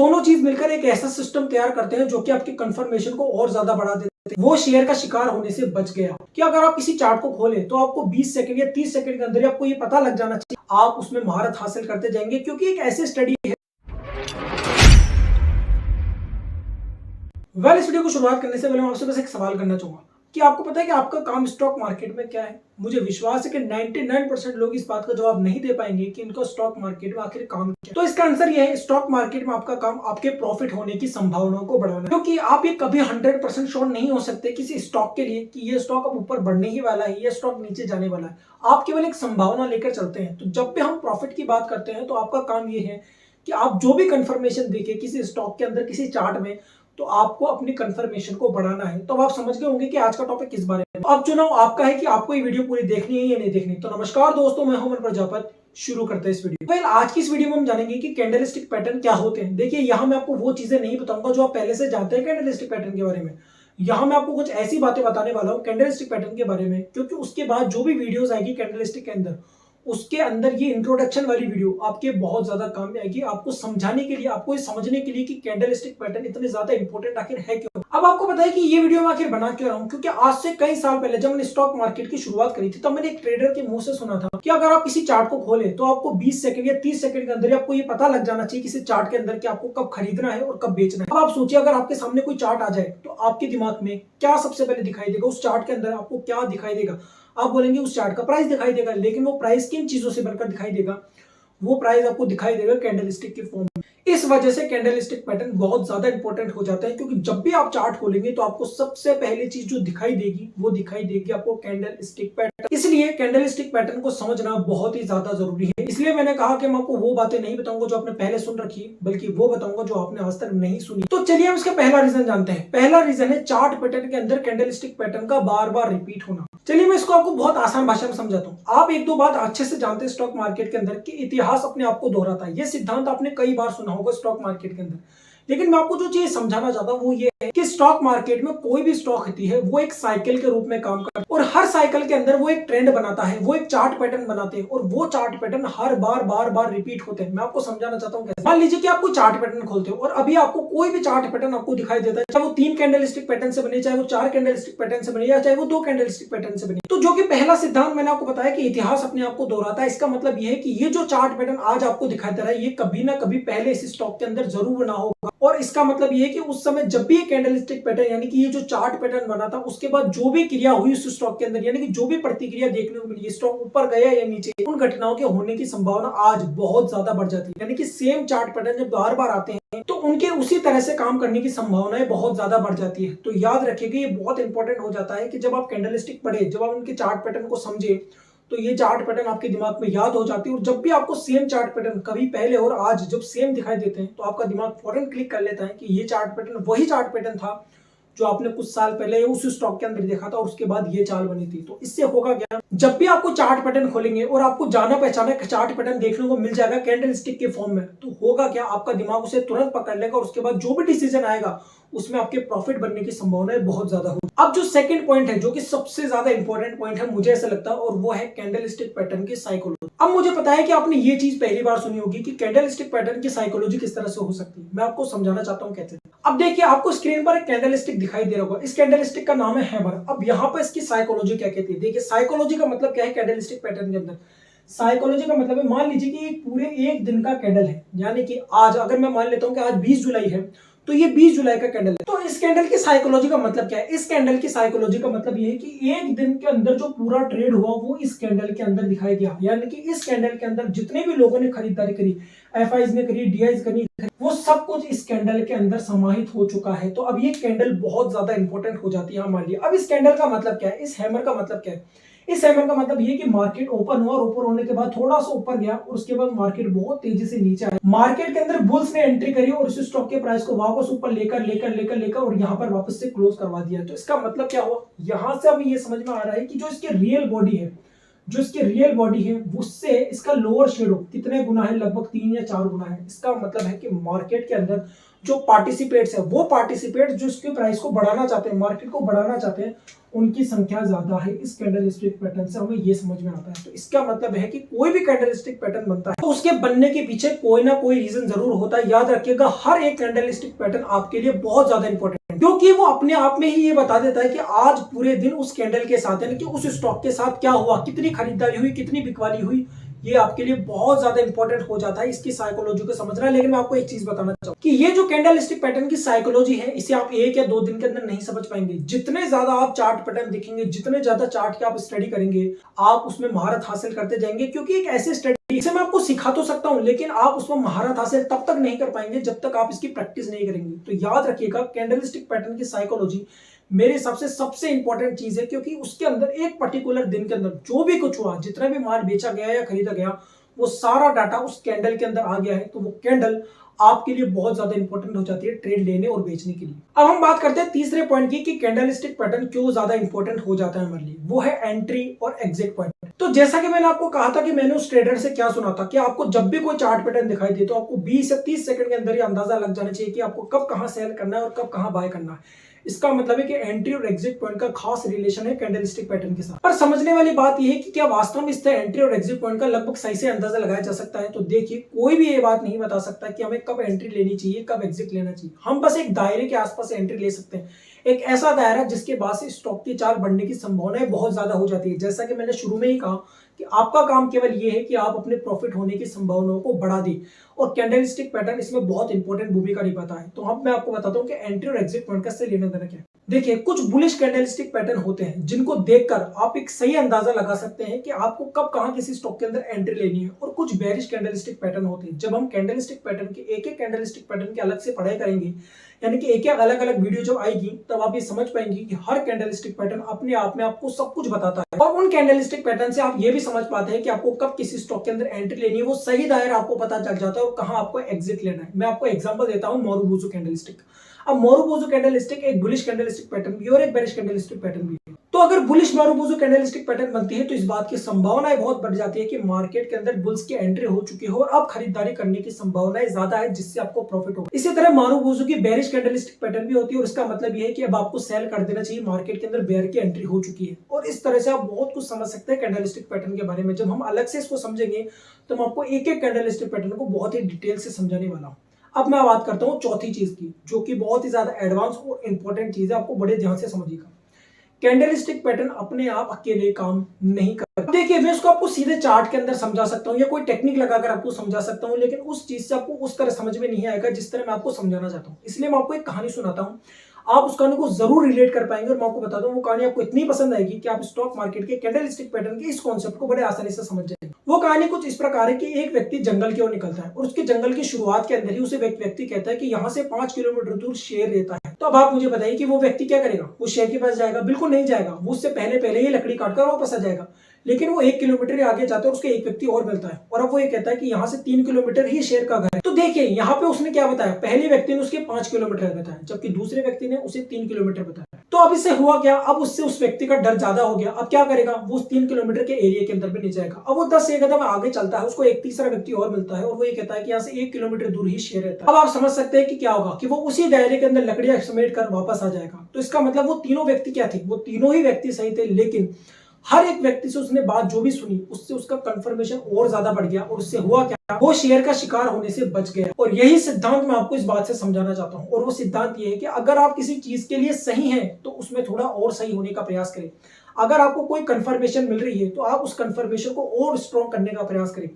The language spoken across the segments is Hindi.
दोनों चीज मिलकर एक ऐसा सिस्टम तैयार करते हैं जो कि आपकी कंफर्मेशन को और ज्यादा बढ़ा देते हैं। वो शेयर का शिकार होने से बच गया कि अगर आप किसी चार्ट को खोलें तो आपको 20 सेकंड या 30 सेकंड के अंदर आपको ये पता लग जाना चाहिए, आप उसमें महारत हासिल करते जाएंगे, क्योंकि एक ऐसी स्टडी है। इस वीडियो को शुरुआत करने से पहले मैं आपसे बस एक सवाल करना चाहूंगा कि आपको पता है कि आपका काम स्टॉक मार्केट में क्या है। मुझे विश्वास है कि 99% लोग इस बात का जवाब नहीं दे पाएंगे कि इनका स्टॉक मार्केट में आखिर काम क्या है। तो इसका आंसर यह है, स्टॉक मार्केट में आपका काम आपके प्रॉफिट होने की संभावनाओं को बढ़ाना है, क्योंकि आप ये कभी 100% श्योर नहीं हो सकते किसी स्टॉक के लिए कि ये स्टॉक अब ऊपर बढ़ने ही वाला है, ये स्टॉक नीचे जाने वाला है। आप केवल एक संभावना लेकर चलते हैं। तो जब भी हम प्रॉफिट की बात करते हैं तो आपका काम ये है कि आप जो भी कंफर्मेशन देखें किसी स्टॉक के अंदर, किसी चार्ट में, तो आपको अपनी कंफर्मेशन को बढ़ाना है। तो आप समझ गए होंगे कि आज का टॉपिक किस बारे में। अब चुनाव आपका है कि आपको ये वीडियो पूरी देखनी है या नहीं देखनी। तो नमस्कार दोस्तों, मैं हूं अमन प्रजापति। शुरू करते हैं इस वीडियो। आज की इस वीडियो में हम जानेंगे कि कैंडलस्टिक पैटर्न क्या होते हैं। देखिए, यहाँ मैं आपको वो चीजें नहीं बताऊंगा जो आप पहले से जानते हैं कैंडलस्टिक पैटर्न के बारे में। यहाँ मैं आपको कुछ ऐसी बातें बताने वाला हूँ कैंडलस्टिक पैटर्न के बारे में, क्योंकि उसके बाद जो भी वीडियोस आएगी कैंडलस्टिक के अंदर, उसके अंदर ये इंट्रोडक्शन वाली वीडियो आपके बहुत ज्यादा काम में आएगी, आपको समझाने के लिए, आपको ये समझने के लिए कि कैंडलस्टिक पैटर्न इतने ज्यादा इंपॉर्टेंट आखिर है क्यों। अब आपको पता है कि ये वीडियो मैं आखिर बना क्यों रहा हूं, क्योंकि आज से कई साल पहले जब मैंने स्टॉक मार्केट की शुरुआत करी थी तब मैंने एक ट्रेडर के मुंह से सुना था कि अगर आप किसी चार्ट को खोलें तो आपको 20 सेकंड या 30 सेकंड के अंदर आपको ये पता लग जाना चाहिए किसी चार्ट के अंदर कि आपको कब खरीदना है और कब बेचना है। अब आप सोचिए, अगर आपके सामने कोई चार्ट आ जाए तो आपके दिमाग में क्या सबसे पहले दिखाई देगा? उस चार्ट के अंदर आपको क्या दिखाई देगा? आप बोलेंगे उस चार्ट का प्राइस दिखाई देगा, लेकिन वो प्राइस किन चीजों से बनकर दिखाई देगा? वो प्राइस आपको दिखाई देगा कैंडलस्टिक के फॉर्म में। इस वजह से कैंडलस्टिक पैटर्न बहुत ज्यादा इंपॉर्टेंट हो जाता है, क्योंकि जब भी आप चार्ट खोलेंगे तो आपको सबसे पहली चीज जो दिखाई देगी वो दिखाई देगी आपको कैंडलस्टिक पैटर्न। इसलिए कैंडलस्टिक पैटर्न को समझना बहुत ही ज्यादा जरूरी है। इसलिए मैंने कहा कि मैं आपको वो बातें नहीं बताऊंगा जो आपने पहले सुन रखी, बल्कि वो बताऊंगा जो आपने आज तक नहीं सुनी। तो चलिए हम इसका पहला रीजन जानते हैं। पहला रीजन है चार्ट पैटर्न के अंदर कैंडलस्टिक पैटर्न का बार बार रिपीट होना। चलिए मैं इसको आपको बहुत आसान भाषा में समझाता हूँ। आप एक दो बात अच्छे से जानते हैं स्टॉक मार्केट के अंदर कि इतिहास अपने आप को दोहराता है। ये सिद्धांत आपने कई बार सुना होगा स्टॉक मार्केट के अंदर, लेकिन मैं आपको जो चीज समझाना चाहता हूँ वो ये है कि स्टॉक मार्केट में कोई भी स्टॉक होती है वो एक साइकिल के रूप में काम करता है, और हर साइकिल के अंदर वो एक ट्रेंड बनाता है, वो एक चार्ट पैटर्न बनाते हैं, और वो चार्ट पैटर्न हर बार रिपीट होते हैं। मैं आपको समझाना चाहता हूँ कैसे। मान लीजिए कि आप कोई चार्ट पैटर्न खोलते हो और अभी आपको कोई भी चार्ट पैटर्न आपको दिखाई देता है, चाहे वो 3 कैंडलस्टिक पैटर्न से बने, चाहे वो 4 कैंडलस्टिक पैटर्न से बने, या चाहे वो 2 कैंडलस्टिक पैटर्न से बने। तो जो कि पहला सिद्धांत मैंने आपको बताया कि इतिहास अपने आप को दोहराता है। इसका मतलब ये है कि ये जो चार्ट पैटर्न आज आपको दिखाई दे रहा है ये कभी ना कभी पहले इस स्टॉक के अंदर जरूर बना होगा, और इसका मतलब ये है कि उस समय जब भी ये कैंडलस्टिक पैटर्न यानी कि ये जो चार्ट पैटर्न बना था, उसके बाद जो भी क्रिया हुई उस स्टॉक के अंदर, यानी कि जो भी प्रतिक्रिया देखने को मिली, स्टॉक ऊपर गया या नीचे, उन घटनाओं के होने की संभावना आज बहुत ज्यादा बढ़ जाती है। यानी कि सेम चार्ट पैटर्न जब बार बार आते हैं तो उनके उसी तरह से काम करने की संभावनाएं बहुत ज्यादा बढ़ जाती है। तो याद रखिएगा, ये बहुत इंपॉर्टेंट हो जाता है कि जब आप कैंडलस्टिक पढ़े, जब आप उनके चार्ट पैटर्न को समझे, तो ये चार्ट पैटर्न आपके दिमाग में याद हो जाती है। और जब भी आपको सेम चार्ट पैटर्न कभी पहले और आज जब सेम दिखाई देते हैं तो आपका दिमाग फौरन क्लिक कर लेता है कि ये चार्ट पैटर्न वही चार्ट पैटर्न था जो आपने कुछ साल पहले उस स्टॉक के अंदर देखा था, और उसके बाद ये चाल बनी थी। तो इससे होगा क्या, जब भी आपको चार्ट पैटर्न खोलेंगे और आपको जाना पहचाना चार्ट पैटर्न देखने को मिल जाएगा कैंडलस्टिक के फॉर्म में, तो होगा क्या, आपका दिमाग उसे तुरंत पकड़ लेगा, और उसके बाद जो भी डिसीजन आएगा उसमें आपके प्रॉफिट बनने की संभावनाएं बहुत ज्यादा होगी। अब जो सेकंड पॉइंट है, जो कि सबसे ज्यादा इंपॉर्टेंट पॉइंट है मुझे ऐसा लगता है, और वो है कैंडलस्टिक पैटर्न की साइकोलॉजी। अब मुझे पता है कि आपने ये चीज पहली बार सुनी होगी कि कैंडलस्टिक पैटर्न की साइकोलॉजी किस तरह से हो सकती है। मैं आपको समझाना चाहता हूँ कैसे। अब देखिए, आपको स्क्रीन पर एक कैंडलस्टिक दिखाई दे रहा होगा। इस कैंडलस्टिक का नाम है हैमर। अब यहाँ पर इसकी साइकोलॉजी क्या कहती है, देखिए साइकोलॉजी का मतलब क्या है कैंडलस्टिक पैटर्न के अंदर। साइकोलॉजी का मतलब है, मान लीजिए कि पूरे एक दिन का कैंडल है, यानी कि आज अगर मैं मान लेता हूं कि आज 20 जुलाई है, तो ये 20 जुलाई का कैंडल है। तो इस कैंडल की साइकोलॉजी का मतलब क्या है? इस कैंडल की साइकोलॉजी का मतलब ये है कि एक दिन के अंदर जो पूरा ट्रेड हुआ वो इस कैंडल के अंदर दिखाई दिया, यानी कि इस कैंडल के अंदर जितने भी लोगों ने खरीदारी करी, एफआईज ने करी, डीआईज करी, वो सब कुछ इस कैंडल के अंदर समाहित हो चुका है। तो अब ये कैंडल बहुत ज्यादा इंपॉर्टेंट हो जाती है हमारे लिए। अब इस कैंडल का मतलब क्या है, इस हैमर का मतलब क्या है? इस हैमर का मतलब ये कि मार्केट ओपन हुआ और ऊपर होने के बाद थोड़ा सा ऊपर गया, और उसके बाद मार्केट बहुत तेजी से नीचे आया। मार्केट के अंदर बुल्स ने एंट्री करी और उस स्टॉक के प्राइस को वापस ऊपर लेकर और यहाँ पर वापस से क्लोज करवा दिया। तो इसका मतलब क्या हुआ, यहाँ से अब ये समझ में आ रहा है कि जो इसकी रियल बॉडी है, जो इसकी रियल बॉडी है उससे इसका लोअर शेडो कितने गुना है, लगभग 3 या 4 गुना है। इसका मतलब है कि मार्केट के अंदर जो पार्टिसिपेट्स है, वो पार्टिसिपेट जो इसके प्राइस को बढ़ाना चाहते हैं, मार्केट को बढ़ाना चाहते हैं, उनकी संख्या ज्यादा है। इस कैंडलस्टिक पैटर्न से हमें ये समझ में आता है। तो इसका मतलब है कि कोई भी कैंडलस्टिक पैटर्न बनता है तो उसके बनने के पीछे कोई ना कोई रीजन जरूर होता है। याद रखिएगा, हर एक कैंडलस्टिक पैटर्न आपके लिए बहुत ज्यादा इंपॉर्टेंट है, क्योंकि वो अपने आप में ही ये बता देता है कि आज पूरे दिन उस कैंडल के साथ, यानी कि उस स्टॉक के साथ क्या हुआ, कितनी खरीदारी हुई, कितनी बिकवाली हुई। ये आपके लिए बहुत ज्यादा इंपॉर्टेंट हो जाता है इसकी साइकोलॉजी को समझना। लेकिन मैं आपको एक चीज बताना चाहूँ कि ये जो कैंडलस्टिक पैटर्न की साइकोलॉजी है, इसे आप 1 या 2 दिन के अंदर नहीं समझ पाएंगे। जितने ज्यादा आप चार्ट पैटर्न देखेंगे, जितने ज्यादा चार्ट के आप स्टडी करेंगे, आप उसमें महारत हासिल करते जाएंगे। क्योंकि एक ऐसे स्टडी, इसे मैं आपको सिखा तो सकता हूं, लेकिन आप उसमें महारत हासिल तब तक नहीं कर पाएंगे जब तक आप इसकी प्रैक्टिस नहीं करेंगे। तो याद रखिएगा, कैंडलस्टिक पैटर्न की साइकोलॉजी मेरे हिसाब से सबसे इंपॉर्टेंट चीज है, क्योंकि उसके अंदर एक पर्टिकुलर दिन के अंदर जो भी कुछ हुआ, जितना भी माल बेचा गया या खरीदा गया, वो सारा डाटा उस कैंडल के अंदर आ गया है। तो वो कैंडल आपके लिए बहुत ज्यादा इंपॉर्टेंट हो जाती है ट्रेड लेने और बेचने के लिए। अब हम बात करते हैं तीसरे पॉइंट की कि कैंडलस्टिक पैटर्न क्यों ज्यादा इंपॉर्टेंट हो जाता है हमारे लिए। वो है एंट्री और एग्जिट पॉइंट। तो जैसा कि मैंने आपको कहा था कि मैंने उस ट्रेडर से क्या सुना था कि आपको जब भी कोई चार्ट पैटर्न दिखाई दे तो आपको 20 से 30 सेकंड के अंदर ही अंदाजा लग जाना चाहिए कि आपको कब कहां सेल करना है और कब कहां बाय करना है। इसका मतलब है कि एंट्री और एग्जिट पॉइंट का खास रिलेशन है कैंडलस्टिक पैटर्न के साथ। पर समझने वाली बात यह है कि क्या वास्तव में इस तरह एंट्री और एग्जिट पॉइंट का लगभग सही से अंदाजा लगाया जा सकता है। तो देखिए, कोई भी ये बात नहीं बता सकता कि हमें कब एंट्री लेनी चाहिए, कब एग्जिट लेना चाहिए। हम बस एक दायरे के आसपास एंट्री ले सकते हैं, एक ऐसा दायरा जिसके बाद से स्टॉक की चार्ट बढ़ने की संभावनाएं बहुत ज्यादा हो जाती है। जैसा कि मैंने शुरू में ही कहा कि आपका काम केवल ये है कि आप अपने प्रॉफिट होने की संभावनाओं को बढ़ा दें, और कैंडलस्टिक पैटर्न इसमें बहुत इंपॉर्टेंट भूमिका निभाता है। तो अब मैं आपको बताता हूं कि एंट्री और एग्जिट पॉइंट का लेना देना क्या है। देखिए, कुछ बुलिश कैंडलस्टिक पैटर्न होते हैं जिनको देखकर आप एक सही अंदाजा लगा सकते हैं कि आपको कब कहां किसी स्टॉक के अंदर एंट्री लेनी है। और कुछ बेरिश कैंडलस्टिक पैटर्न होते हैं। जब हम कैंडलस्टिक पैटर्न के एक एक कैंडलस्टिक पैटर्न की अलग से पढ़ाई करेंगे, यानी कि एक एक अलग अलग वीडियो जब आएगी, तब आप ये समझ पाएंगे कि हर कैंडलस्टिक पैटर्न अपने आप में आपको सब कुछ बताता है। और उन कैंडलस्टिक पैटर्न से आप ये भी समझ पाते हैं कि आपको कब किसी स्टॉक के अंदर एंट्री लेनी है, वो सही दायरा आपको पता चल जाता है और कहां आपको एग्जिट लेना है। मैं आपको एग्जांपल देता हूं, मोरुबुजू कैंडलस्टिक। अब मोरुबुजू कैंडलस्टिक एक बुलिश कैंडलस्टिक पैटर्न भी और एक बेरिश कैंडलस्टिक पैटर्न भी है। तो अगर बुलिश मोरुबुजू कैंडलस्टिक पैटर्न बनती है तो इस बात की संभावनाएं बहुत बढ़ जाती है कि मार्केट के अंदर बुल्स की एंट्री हो चुकी हो और अब खरीदारी करने की संभावनाएं ज्यादा है, जिससे आपको प्रॉफिट होगा। इसी तरह मोरुबुजू की बेरिश कैंडलस्टिक पैटर्न भी होती है और इसका मतलब यह है कि अब आपको सेल कर देना चाहिए, मार्केट के अंदर बेयर की एंट्री हो चुकी है। और इस तरह से आप बहुत कुछ समझ सकते हैं कैंडलस्टिक पैटर्न के बारे में। जब हम अलग से इसको समझेंगे तो मैं आपको एक एक कैंडलस्टिक पैटर्न को बहुत ही डिटेल से समझाने वाला हूं। अब मैं बात करता हूं चौथी चीज की, जो कि बहुत ही ज्यादा एडवांस और इंपॉर्टेंट चीज है, आपको बड़े ध्यान से समझिएगा। कैंडलस्टिक पैटर्न अपने आप अकेले काम नहीं करता। देखिए, मैं इसको आपको सीधे चार्ट के अंदर समझा सकता हूं या कोई टेक्निक लगाकर आपको समझा सकता हूं, लेकिन उस चीज से आपको उस तरह समझ में नहीं आएगा जिस तरह मैं आपको समझाना चाहता हूं। इसलिए मैं आपको एक कहानी सुनाता हूं, आप उस कहानी को जरूर रिलेट कर पाएंगे। और मैं आपको बताता हूं, वो कहानी आपको इतनी पसंद आएगी कि आप स्टॉक मार्केट के कैंडलस्टिक पैटर्न के इस कॉन्सेप्ट को बड़े आसानी से समझ जाएंगे। वो कहानी कुछ इस प्रकार है कि एक व्यक्ति जंगल की ओर निकलता है और उसके जंगल की शुरुआत के अंदर ही उसे व्यक्ति कहता है कि यहाँ से 5 किलोमीटर दूर शेर रहता है। तो अब आप मुझे बताइए कि वो व्यक्ति क्या करेगा? वो शेर के पास जाएगा? बिल्कुल नहीं जाएगा। वो उससे पहले ही लकड़ी काटकर वापस आ जाएगा। लेकिन वो 1 किलोमीटर ही आगे जाता है, उसको एक व्यक्ति और मिलता है और अब वो ये कहता है कि यहाँ से 3 किलोमीटर ही शेर का घर है। तो देखिए, यहाँ पे उसने क्या बताया, पहले व्यक्ति ने उसके 5 किलोमीटर बताया, जबकि दूसरे व्यक्ति ने उसे 3 किलोमीटर बताया। तो अब इससे हुआ क्या, अब उससे उस व्यक्ति का डर ज्यादा हो गया। अब क्या करेगा, वो उस 3 किलोमीटर के एरिया के अंदर भी नहीं जाएगा। अब वो 10 से कदम आगे चलता है, उसको एक तीसरा व्यक्ति और मिलता है और वो ये कहता है कि यहाँ से 1 किलोमीटर दूर ही शेर रहता है। अब आप समझ सकते हैं कि क्या होगा कि वो उसी दायरे के अंदर लकड़ियां समेट कर वापस आ जाएगा। तो इसका मतलब वो तीनों व्यक्ति क्या थे, वो तीनों ही व्यक्ति सही थे, लेकिन हर एक व्यक्ति से उसने बात जो भी सुनी उससे उसका कंफर्मेशन और ज्यादा बढ़ गया और उससे हुआ क्या, वो शेर का शिकार होने से बच गया। और यही सिद्धांत मैं आपको इस बात से समझाना चाहता हूं। और वो सिद्धांत ये है कि अगर आप किसी चीज के लिए सही हैं तो उसमें थोड़ा और सही होने का प्रयास करें। अगर आपको कोई कंफर्मेशन मिल रही है तो आप उस कंफर्मेशन को और स्ट्रॉन्ग करने का प्रयास करें,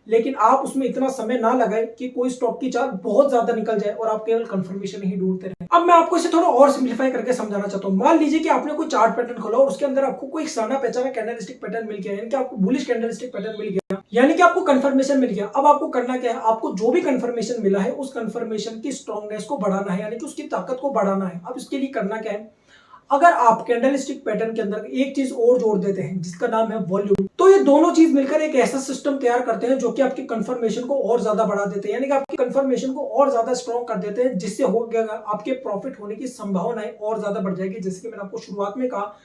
लेकिन आप उसमें इतना समय ना लगाए कि कोई स्टॉक की चार्ट बहुत ज्यादा निकल जाए और आप केवल कंफर्मेशन ही ढूंढते रहे। अब मैं आपको इसे थोड़ा और सिंप्लीफाई करके समझाना चाहता हूं। मान लीजिए कि आपने कोई चार्ट पैटर्न खोला और उसके अंदर आपको कोई जाना पहचाना कैंडलस्टिक पैटर्न मिल गया, यानी कि आपको बुलिश कैंडलस्टिक पैटर्न मिल गया, यानी कि आपको कंफर्मेशन मिल गया। अब आपको करना क्या है, आपको जो भी कंफर्मेशन मिला है उस कंफर्मेशन की स्ट्रॉन्गनेस को बढ़ाना है, यानी कि उसकी ताकत को बढ़ाना है। अब इसके लिए करना क्या है, अगर आप कैंडलस्टिक पैटर्न के अंदर एक चीज और जोड़ देते हैं जिसका नाम है वॉल्यूम, तो ये दोनों चीज मिलकर एक ऐसा सिस्टम तैयार करते हैं जो कि आपकी कंफर्मेशन को और ज्यादा बढ़ा देते हैं, यानी कि आपकी कंफर्मेशन को और ज्यादा स्ट्रॉन्ग कर देते हैं, जिससे हो गया आपके प्रॉफिट होने की संभावनाएं और ज्यादा बढ़ जाएगी। जैसे कि मैंने आपको शुरुआत में कहा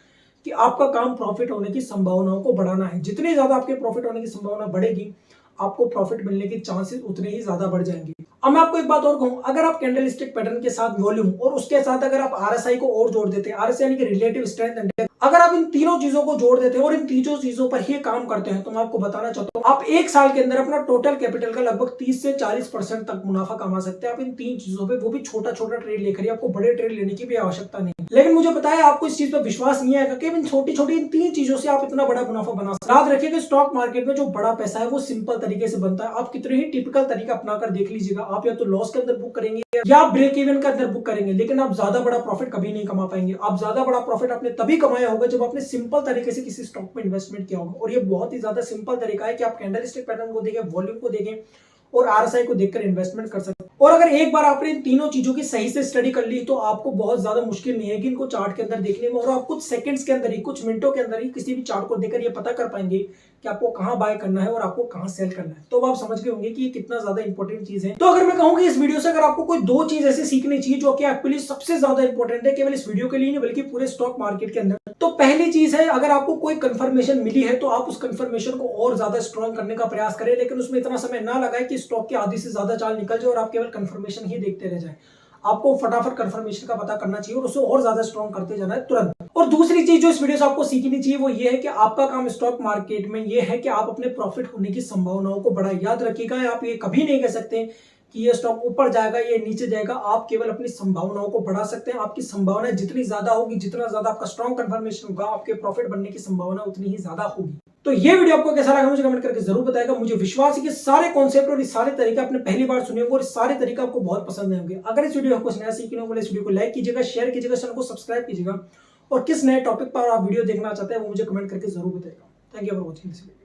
कि आपका काम प्रॉफिट होने की संभावनाओं को बढ़ाना है। जितनी ज्यादा आपके प्रॉफिट होने की संभावना बढ़ेगी, आपको प्रॉफिट मिलने के चांसेस उतने ही ज्यादा बढ़ जाएंगे। अब मैं आपको एक बात और कहूं, अगर आप कैंडलस्टिक पैटर्न के साथ वॉल्यूम और उसके साथ अगर आप आरएसआई को और जोड़ देते हैं, आरएसआई यानी कि रिलेटिव स्ट्रेंथ इंडेक्स, अगर आप इन तीनों चीजों को जोड़ देते हैं और इन तीनों चीजों पर ही काम करते हैं, तो मैं आपको बताना चाहता हूं आप एक साल के अंदर अपना टोटल कैपिटल का लगभग 30 से 40% तक मुनाफा कमा सकते हैं। आप इन तीन चीजों पे, वो भी छोटा छोटा ट्रेड लेकर ही, आपको बड़े ट्रेड लेने की भी आवश्यकता नहीं। लेकिन मुझे पता है आपको इस चीज पर विश्वास नहीं आएगा कि इन छोटी छोटी इन तीन चीजों से आप इतना बड़ा मुनाफा बना सकते हैं। याद रखिए कि स्टॉक मार्केट में जो बड़ा पैसा है वो सिंपल तरीके से बनता है। आप कितने ही टिपिकल तरीका अपनाकर देख लीजिएगा, आप या तो लॉस के अंदर बुक करेंगे या आप ब्रेक इवन के अंदर बुक करेंगे, लेकिन आप ज्यादा बड़ा प्रॉफिट कभी नहीं कमा पाएंगे। आप ज्यादा बड़ा प्रॉफिट आपने तभी कमाया होगा जब आपने सिंपल तरीके से किसी स्टॉक में इन्वेस्टमेंट किया होगा। और ये बहुत ही ज्यादा सिंपल तरीका है कि आप कैंडलस्टिक पैटर्न को देखें, वॉल्यूम को देखें और आरएसआई को देखकर इन्वेस्टमेंट कर सकते हैं। और अगर एक बार आपने इन तीनों चीजों की सही से स्टडी कर ली, तो आपको बहुत ज्यादा मुश्किल नहीं है कि इनको चार्ट के अंदर देखने में, और आप कुछ सेकंड्स के अंदर ही, कुछ मिनटों के अंदर ही किसी भी चार्ट को देखकर ये पता कर पाएंगे कि आपको कहां बाय करना है और आपको कहां सेल करना है। तो अब आप समझ गए होंगे कि ये कितना ज्यादा इंपॉर्टेंट चीज है। तो अगर मैं कहूँ कि इस वीडियो से अगर आपको कोई दो चीज ऐसे सीखनी चाहिए जो कि एक्चुअली सबसे ज्यादा इंपॉर्टेंट है, केवल इस वीडियो के लिए नहीं बल्कि पूरे स्टॉक मार्केट के अंदर, तो पहली चीज है, अगर आपको कोई कंफर्मेशन मिली है तो आप उस कंफर्मेशन को और ज्यादा स्ट्रॉन्ग करने का प्रयास करें, लेकिन उसमें इतना समय ना लगाए कि स्टॉक की आधी से ज्यादा चाल निकल जाए और आप केवल कंफर्मेशन ही देखते रह जाए। आपको फटाफट कंफर्मेशन का पता करना चाहिए और उसे और ज्यादा स्ट्रॉन्ग करते जाना है तुरंत। और दूसरी चीज जो इस वीडियो से आपको सीखनी चाहिए वो ये है कि आपका काम स्टॉक मार्केट में ये है कि आप अपने प्रॉफिट होने की संभावनाओं को बढ़ाएं। याद रखिएगा, आप ये कभी नहीं कह सकते कि ये स्टॉक ऊपर जाएगा, ये नीचे जाएगा। आप केवल अपनी संभावनाओं को बढ़ा सकते हैं। आपकी संभावना जितनी ज्यादा होगी, जितना ज्यादा आपका स्ट्रॉन्ग कंफर्मेशन होगा, आपके प्रॉफिट बनने की संभावना उतनी ही ज्यादा होगी। तो ये वीडियो आपको कैसा लगा मुझे कमेंट करके जरूर बताएगा। मुझे विश्वास है कि सारे कॉन्सेप्ट और सारे तरीके आपने पहली बार सुने होंगे और सारे तरीके आपको बहुत पसंद आएंगे। अगर इस वीडियो आपको नया सीखने को, इस वीडियो को लाइक कीजिएगा, शेयर कीजिएगा, चैनल को सब्सक्राइब कीजिएगा और किस नए टॉपिक पर आप वीडियो देखना चाहते हैं वो मुझे कमेंट करके जरूर बताएगा। Thank you for watching this video.